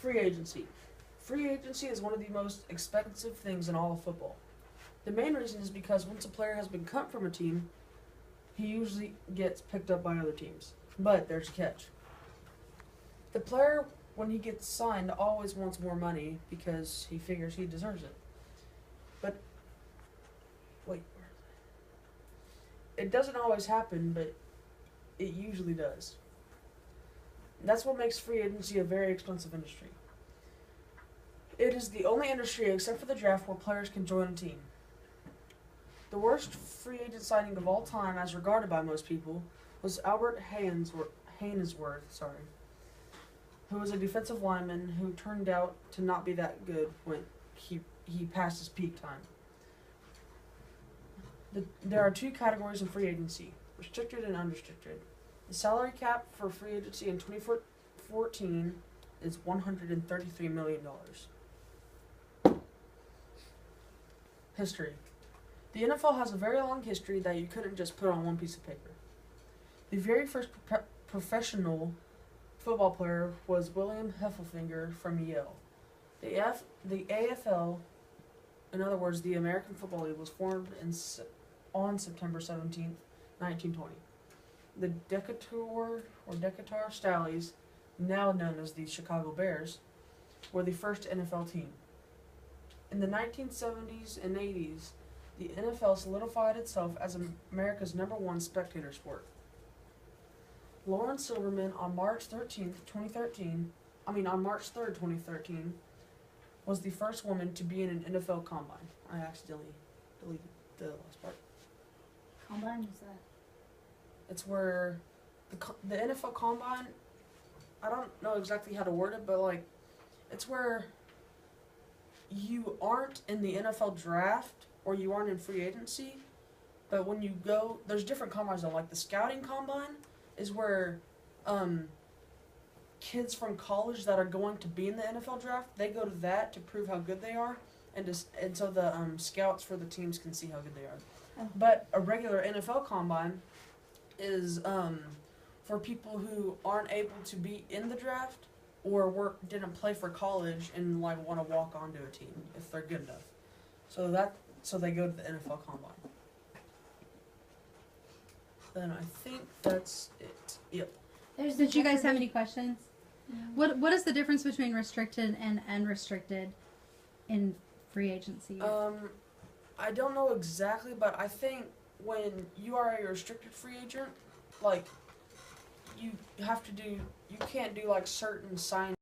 Free agency. Free agency is one of the most expensive things in all of football. The main reason is because once a player has been cut from a team, he usually gets picked up by other teams. But there's a catch. The player, when he gets signed, always wants more money because he figures he deserves it. But, wait. It doesn't always happen, but it usually does. That's what makes free agency a very expensive industry. It is the only industry, except for the draft, where players can join a team. The worst free agent signing of all time, as regarded by most people, was Albert Hainsworth, who was a defensive lineman who turned out to not be that good when he passed his peak time. There are two categories in free agency, restricted and unrestricted. The salary cap for free agency in 2014 is $133 million. History. The NFL has a very long history that you couldn't just put on one piece of paper. The very first professional football player was William Heffelfinger from Yale. The AFL, in other words, the American Football League, was formed on September 17th, 1920. The Decatur Stallies, now known as the Chicago Bears, were the first NFL team. In the 1970s and 80s, the NFL solidified itself as America's #1 spectator sport. Lauren Silverman on March 3rd, 2013, was the first woman to be in an NFL combine. I accidentally deleted the last part. Combine is that? It's where the NFL combine, I don't know exactly how to word it, but like, it's where you aren't in the NFL draft or you aren't in free agency, but when you go, there's different combines though. Like the scouting combine is where kids from college that are going to be in the NFL draft, they go to that to prove how good they are, and so the scouts for the teams can see how good they are. Oh. But a regular NFL combine is for people who aren't able to be in the draft or didn't play for college and like want to walk onto a team if they're good enough. So they go to the NFL combine. Then I think that's it. Yep. Did you guys have any questions? No. What is the difference between restricted and unrestricted in free agency? I don't know exactly, but I think when you are a restricted free agent, like you can't do like certain sign